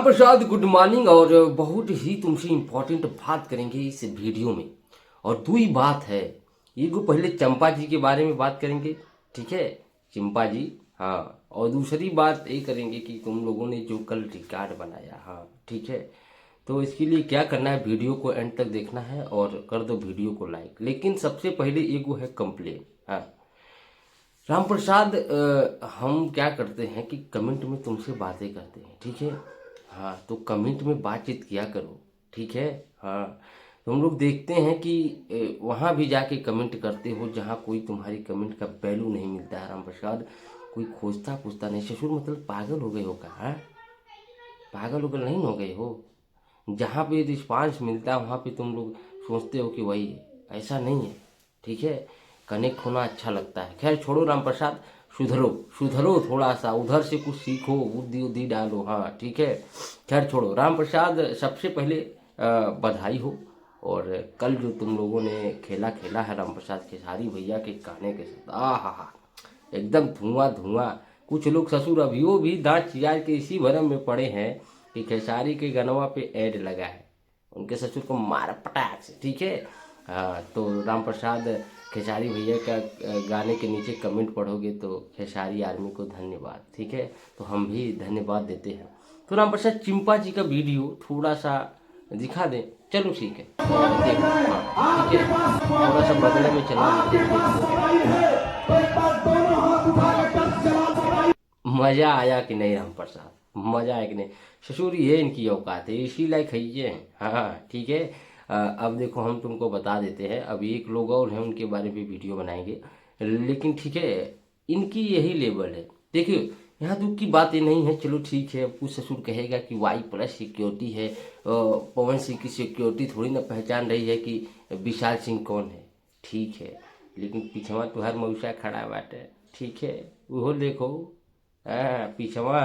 प्रसाद good morning. और बहुत ही तुमसे इम्पोर्टेंट बात करेंगे इस वीडियो में। और दो ही बात है, एक पहले चंपा जी के बारे में बात करेंगे, ठीक है, चंपा जी, हाँ। और दूसरी बात ये करेंगे कि तुम लोगों ने जो कल रिकॉर्ड बनाया, हाँ ठीक है, तो इसके लिए क्या करना है, वीडियो को एंड तक देखना है और कर दो वीडियो को लाइक। लेकिन सबसे पहले एक वो है कंप्लेन। हाँ राम प्रसाद, हम क्या करते हैं कि कमेंट में तुमसे बातें करते हैं, ठीक है, हाँ, तो कमेंट में बातचीत किया करो, ठीक है, हाँ। तो हम लोग देखते हैं कि वहाँ भी जाके कमेंट करते हो जहाँ कोई तुम्हारी कमेंट का वैल्यू नहीं मिलता है। राम प्रसाद, कोई खोजता पूछता नहीं। ससुर मतलब पागल हो गए हो क्या? हाँ, पागल उगल नहीं हो गए हो? जहाँ पे रिस्पांस मिलता है वहाँ पे तुम लोग सोचते हो कि वही है। ऐसा नहीं है, ठीक है, कनेक्ट होना अच्छा लगता है। खैर छोड़ो राम प्रसाद, सुधरो सुधरो, थोड़ा सा उधर से कुछ सीखो, बुद्धि उद्धि डालो, हाँ ठीक है। खैर छोड़ो राम प्रसाद, सबसे पहले बधाई हो। और कल जो तुम लोगों ने खेला खेला है राम प्रसाद खेसारी भैया के गाने के साथ, आ हा हा, एकदम धुआं धुआं। कुछ लोग ससुर अभियो भी दांत चियार के इसी भरम में पड़े हैं कि खेसारी के गनवा पे ऐड लगा है, उनके ससुर को मार पटाख से, ठीक है। हाँ, तो राम प्रसाद खेसारी भैया का गाने के नीचे कमेंट पढ़ोगे तो खेसारी आर्मी को धन्यवाद, ठीक है, तो हम भी धन्यवाद देते हैं। तो राम प्रसाद चिंपा जी का वीडियो थोड़ा सा दिखा दें, चलो ठीक है, देखो, हाँ ठीक है, थोड़ा सा बदले में चला देते हैं, मजा आया कि नहीं राम प्रसाद? मजा आया कि नहीं? ससुर ये इनकी औकात है, इसी लायक है ये हैं। हाँ ठीक है। अब देखो हम तुमको बता देते हैं, अब एक लोग और हैं उनके बारे में वीडियो बनाएंगे, लेकिन ठीक है, इनकी यही लेवल है। देखिए, यहाँ दुख की बात ये नहीं है, चलो ठीक है। अब कुछ ससुर कहेगा कि वाई प्लस सिक्योरिटी है, पवन सिंह की सिक्योरिटी थोड़ी ना पहचान रही है कि विशाल सिंह कौन है, ठीक है, लेकिन पिछवा तुहार मौसा खड़ा बाटे, ठीक है, वो देखो। हाँ, पिछवा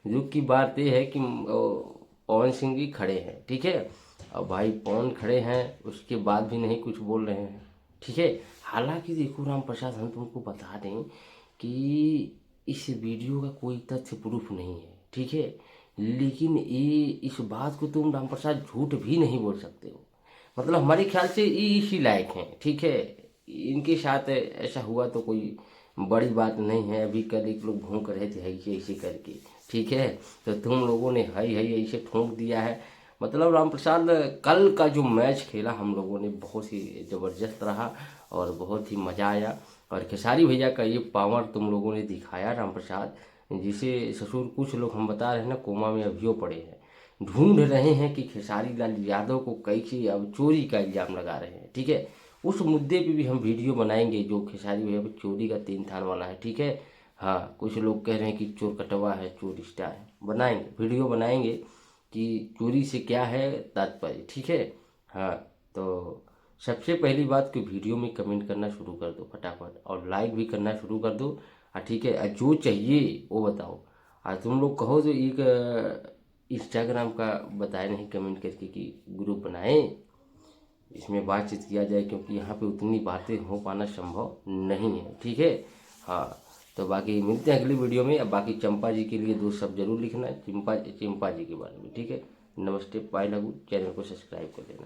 दुख की बात यह है कि पवन सिंह जी खड़े हैं, ठीक है, और भाई पवन खड़े हैं, उसके बाद भी नहीं कुछ बोल रहे हैं, ठीक है। हालांकि देखो राम प्रसाद, हम तुमको बता दें कि इस वीडियो का कोई तथ्य प्रूफ नहीं है, ठीक है, लेकिन ये इस बात को तुम राम प्रसाद झूठ भी नहीं बोल सकते हो। मतलब हमारे ख्याल से ये इसी लायक हैं, ठीक है। इनके साथ ऐसा हुआ तो कोई बड़ी बात नहीं है। अभी कल एक लोग भौंक रहे थे ऐसे ऐसे करके, ठीक है, तो तुम लोगों ने हई हई ऐसे ठोंक दिया है। मतलब राम प्रसाद, कल का जो मैच खेला हम लोगों ने बहुत ही ज़बरदस्त रहा और बहुत ही मज़ा आया। और खेसारी भैया का ये पावर तुम लोगों ने दिखाया राम प्रसाद, जिसे ससुर कुछ लोग हम बता रहे हैं ना कोमा में अभियो पड़े हैं, ढूंढ रहे हैं कि खेसारी लाल यादव को कैसे अब चोरी का इल्ज़ाम लगा रहे हैं, ठीक है। उस मुद्दे पे भी हम वीडियो बनाएंगे जो खेसारी भैया पे चोरी का 3 थान वाला है, ठीक है। हाँ, कुछ लोग कह रहे हैं कि चोर कटवा है, चोर स्टार है, बनाएंगे वीडियो बनाएंगे कि चोरी से क्या है तात्पर्य, ठीक है। हाँ, तो सबसे पहली बात कि वीडियो में कमेंट करना शुरू कर दो फटाफट, और लाइक भी करना शुरू कर दो, ठीक है। जो चाहिए वो बताओ। तुम लोग कहो तो एक इंस्टाग्राम का बताए नहीं कमेंट करके कि ग्रुप बनाएं, इसमें बातचीत किया जाए, क्योंकि यहाँ पे उतनी बातें हो पाना संभव नहीं है, ठीक है। हाँ, तो बाकी मिलते हैं अगली वीडियो में। अब बाकी चंपा जी के लिए 2 शब्द जरूर लिखना, चिंपा चिंपा जी के बारे में, ठीक है। नमस्ते, पाए लगू, चैनल को सब्सक्राइब कर लेना।